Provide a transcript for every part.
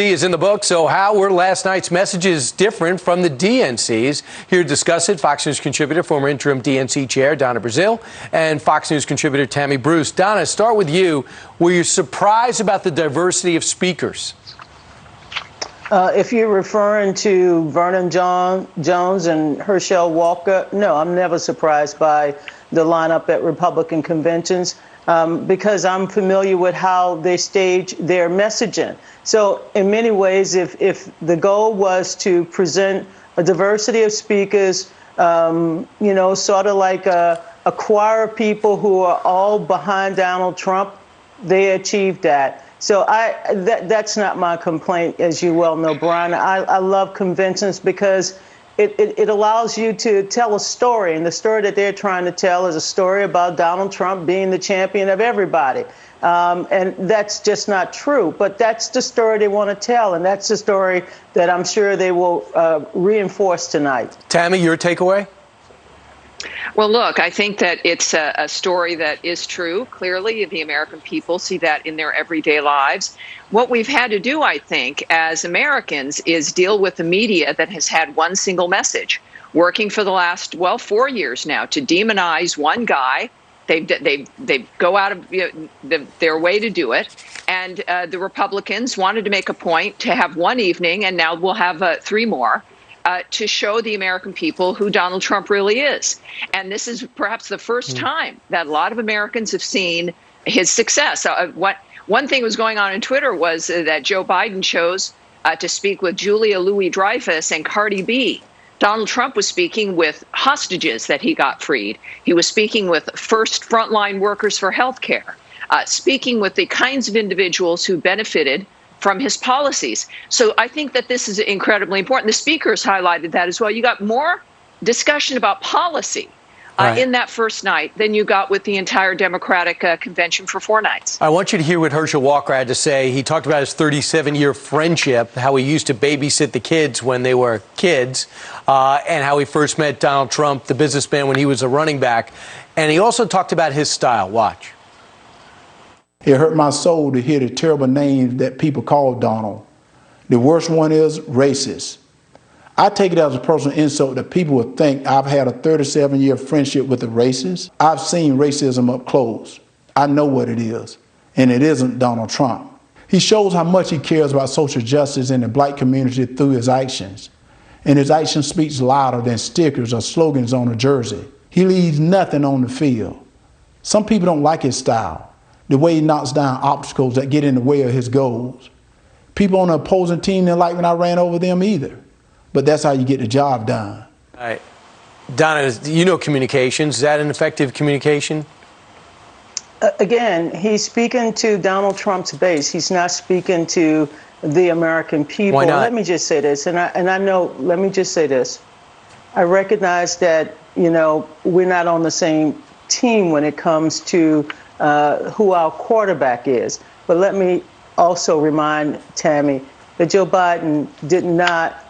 is in the book, so how were last night's messages different from the DNC's? Here to discuss it, Fox News contributor, former interim DNC chair Donna Brazile, and Fox News contributor Tammy Bruce. Donna, start with you. Were you surprised about the diversity of speakers? If you're referring to Vernon Jones and Herschel Walker, no, I'm never surprised by the lineup at Republican conventions because I'm familiar with how they stage their messaging. So in many ways, if the goal was to present a diversity of speakers, sort of like a choir of people who are all behind Donald Trump, they achieved that. So that's not my complaint, as you well know, Brian. I love conventions because it allows you to tell a story, and the story that they're trying to tell is a story about Donald Trump being the champion of everybody. And that's just not true. But that's the story they want to tell, and that's the story that I'm sure they will reinforce tonight. Tammy, your takeaway? Well, look, I think that it's a story that is true. Clearly, the American people see that in their everyday lives. What we've had to do, I think, as Americans is deal with the media that has had one single message, working for the last, 4 years now to demonize one guy. They go out of their way to do it. And the Republicans wanted to make a point to have one evening, and now we'll have 3 more. To show the American people who Donald Trump really is. And this is perhaps the first time that a lot of Americans have seen his success. One thing that was going on in Twitter was that Joe Biden chose to speak with Julia Louis-Dreyfus and Cardi B. Donald Trump was speaking with hostages that he got freed. He was speaking with first frontline workers for health care, speaking with the kinds of individuals who benefited from his policies. So I think that this is incredibly important. The speakers highlighted that as well. You got more discussion about policy in that first night than you got with the entire Democratic convention for 4 nights. I want you to hear what Herschel Walker had to say. He talked about his 37-year friendship, how he used to babysit the kids when they were kids, and how he first met Donald Trump, the businessman, when he was a running back. And he also talked about his style. Watch. It hurt my soul to hear the terrible names that people call Donald. The worst one is racist. I take it as a personal insult that people would think I've had a 37-year friendship with a racist. I've seen racism up close. I know what it is, and it isn't Donald Trump. He shows how much he cares about social justice in the black community through his actions. And his action speaks louder than stickers or slogans on a jersey. He leaves nothing on the field. Some people don't like his style, the way he knocks down obstacles that get in the way of his goals. People on the opposing team didn't like when I ran over them either. But that's how you get the job done. All right. Donna, you know communications. Is that an effective communication? Again, he's speaking to Donald Trump's base. He's not speaking to the American people. Why not? Let me just say this, let me just say this. I recognize that, we're not on the same team when it comes to who our quarterback is. But let me also remind Tammy that Joe Biden did not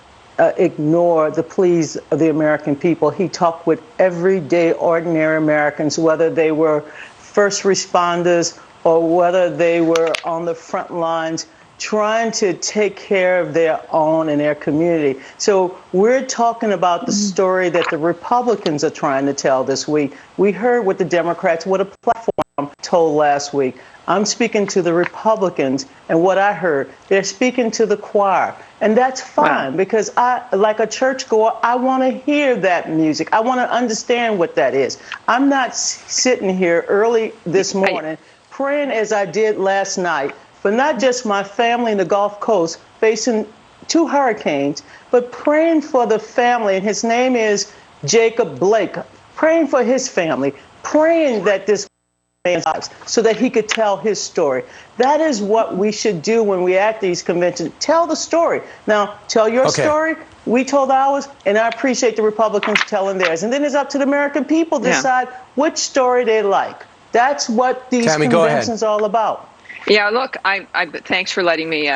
ignore the pleas of the American people. He talked with everyday, ordinary Americans, whether they were first responders or whether they were on the front lines, trying to take care of their own and their community. So we're talking about the story that the Republicans are trying to tell this week. We heard what the Democrats, what a platform told last week. I'm speaking to the Republicans, and what I heard, they're speaking to the choir. And that's fine, because I, like a churchgoer, I want to hear that music. I want to understand what that is. I'm not sitting here early this morning praying as I did last night, but not just my family in the Gulf Coast facing 2 hurricanes, but praying for the family, and his name is Jacob Blake, praying for his family, praying that this man's lives so that he could tell his story. That is what we should do when we at these conventions. Tell the story. Now, tell your story. We told ours, and I appreciate the Republicans telling theirs. And then it's up to the American people to decide which story they like. That's what these conventions are all about. Yeah, look, thanks for letting me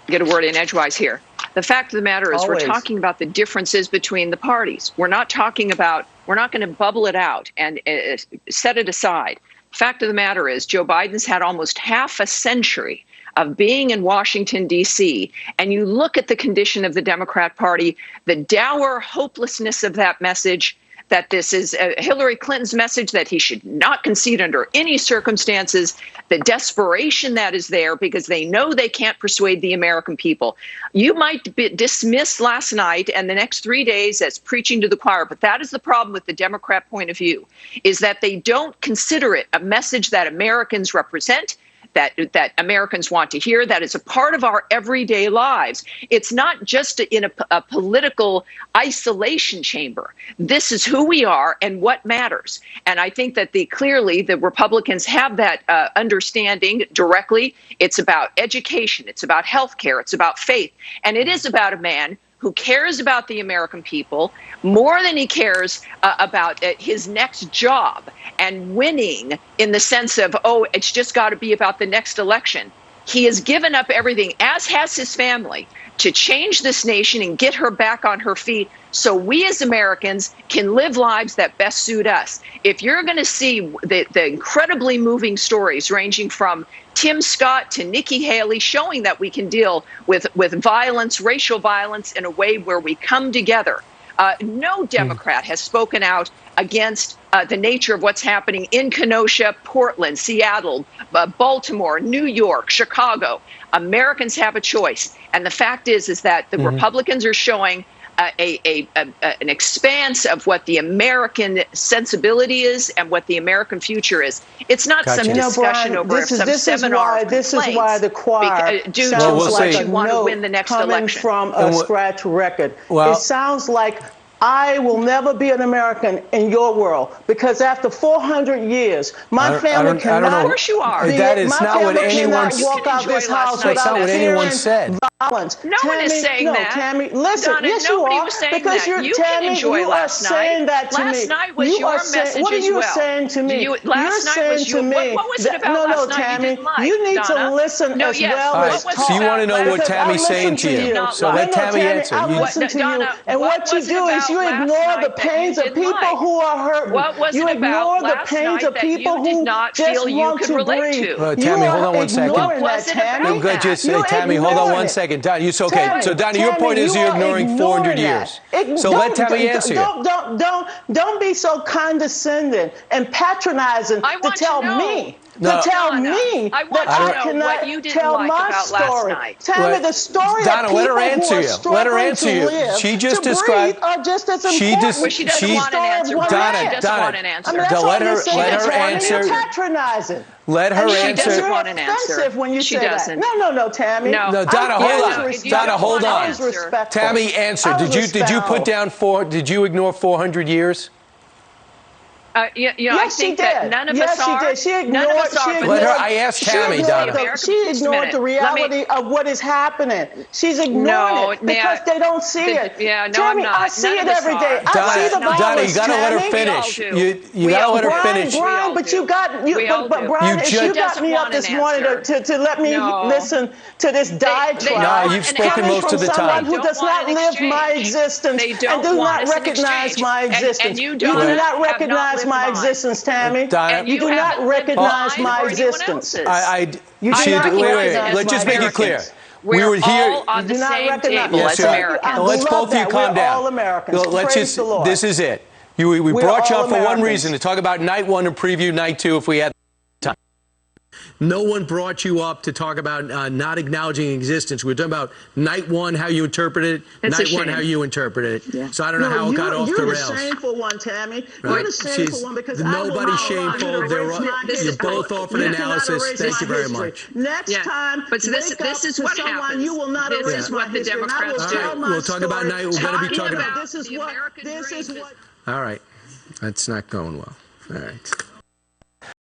get a word in edgewise here. The fact of the matter is we're talking about the differences between the parties. We're not going to bubble it out and set it aside. Fact of the matter is Joe Biden's had almost half a century of being in Washington, D.C., and you look at the condition of the Democrat Party, the dour hopelessness of that message, that this is Hillary Clinton's message that he should not concede under any circumstances, the desperation that is there because they know they can't persuade the American people. You might be dismissed last night and the next 3 days as preaching to the choir, but that is the problem with the Democrat point of view, is that they don't consider it a message that Americans represent, that Americans want to hear, that is a part of our everyday lives. It's not just in a political isolation chamber. This is who we are and what matters. And I think that clearly the Republicans have that understanding directly. It's about education. It's about health care. It's about faith. And it is about a man who cares about the American people more than he cares about his next job and winning in the sense of, oh, it's just got to be about the next election. He has given up everything, as has his family, to change this nation and get her back on her feet so we as Americans can live lives that best suit us. If you're going to see the incredibly moving stories ranging from Tim Scott to Nikki Haley showing that we can deal with violence, racial violence, in a way where we come together. No Democrat has spoken out against the nature of what's happening in Kenosha, Portland, Seattle, Baltimore, New York, Chicago. Americans have a choice. And the fact is that the Republicans are showing an expanse of what the American sensibility is and what the American future is. It's not some discussion over some seminar. This is why the choir sounds like you want to win the next coming election from a scratch record. It sounds like I will never be an American in your world, because after 400 years, my family cannot. Of course you are. That is not what anyone walk out this house That's not what anyone said. Violence. No one is saying no, that. Tammy, listen, Donna, yes, you are. Was saying because that. you're, You Tammy, can enjoy you last are saying night. that to last me. Night was your message what are you as well. saying to me? Last night saying was to me. What was it about last night Tammy, you didn't like, you need Donna? to listen as well as talk. So you want to know what Tammy's saying to you. So let Tammy answer. I listen to you. And what you do is you ignore the pains of people who are hurting. What was you it about ignore the pains of people who just want to breathe. Tammy, hold on one second. What was it about? Tammy, hold on one second. Donna, okay. So Donna, your point is you're ignoring 400 years. So let Tammy answer you. Don't be so condescending and patronizing to tell me. To tell me that I cannot tell my story. Tell me the story of people who are struggling to live, she just to described. breathe are just as important. She doesn't want an answer. Donna, let her answer. You're patronizing. Let her answer. She doesn't want an answer. When you she say doesn't. That. No, Tammy. No, Donna, hold on. Donna, hold on. Tammy, answer. Did you put down Did you ignore 400 years? Yes, I think that none of us are. Yes, she did. She ignored. I asked Tammy, Donna. She ignored the reality of what is happening. She's ignoring it because they don't see it. Tammy, I see it every day. I see the violence. Donna, you got to let her finish. You got to let her finish. Brian, but you got me up this morning to let me listen to this diatribe. No, you've spoken most of the time. Who does not live my existence and do not recognize my existence. You do not recognize my existence, Tammy. You do not recognize my existence. Let's just make it clear. We were here. On the same table as Americans. Let's both of you calm down. All Americans. This is it. We brought you up for one reason, to talk about night one and preview night two if we had time. No one brought you up to talk about not acknowledging existence. We're talking about night one, how you interpret it, night one, how you interpret it. Yeah. So I don't know how it got off the rails. You're the shameful one, Tammy. You're the shameful one because nobody's shameful. You're both offered analysis. Thank you very much. Next time, but this is what happens. You will not erase my what the Democrats do. We'll talk about night. We're going to be talking about this is what. All right. That's not going well. All right.